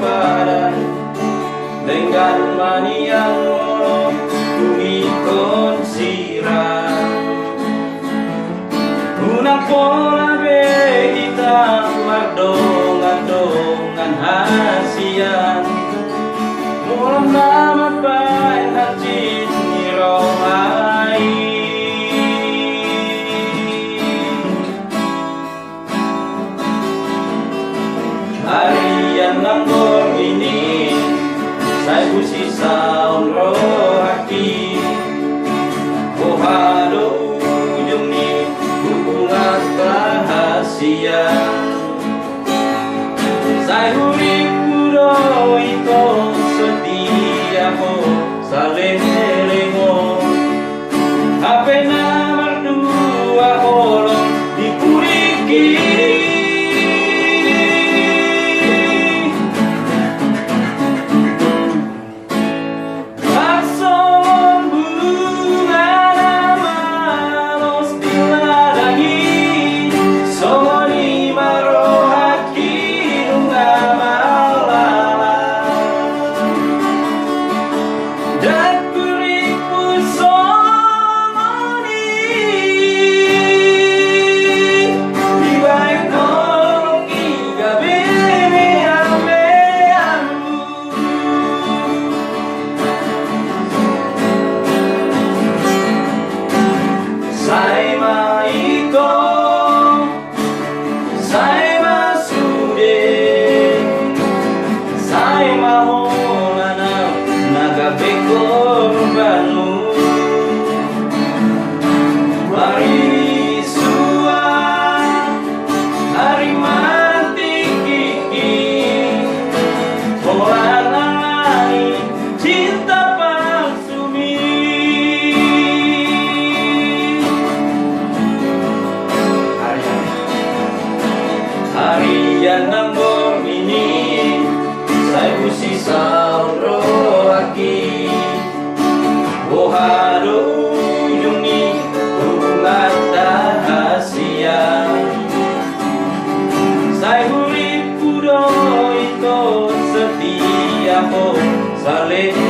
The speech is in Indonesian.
padan dengan maniang lumikon sirang unang pola be kita mardongan-dongan hasian mulam nama pain hati nirohai harian nambor ini saya busi saun rohaki kohado ujung ni hubungan rahasia saya hurip kudo itu setia mo saling lengo apa nama dua holong dipuriki harian nambor ini saya busi saun rohaki bohado ujungi hubungan rahasia saya hurip kudo itu setia mo saling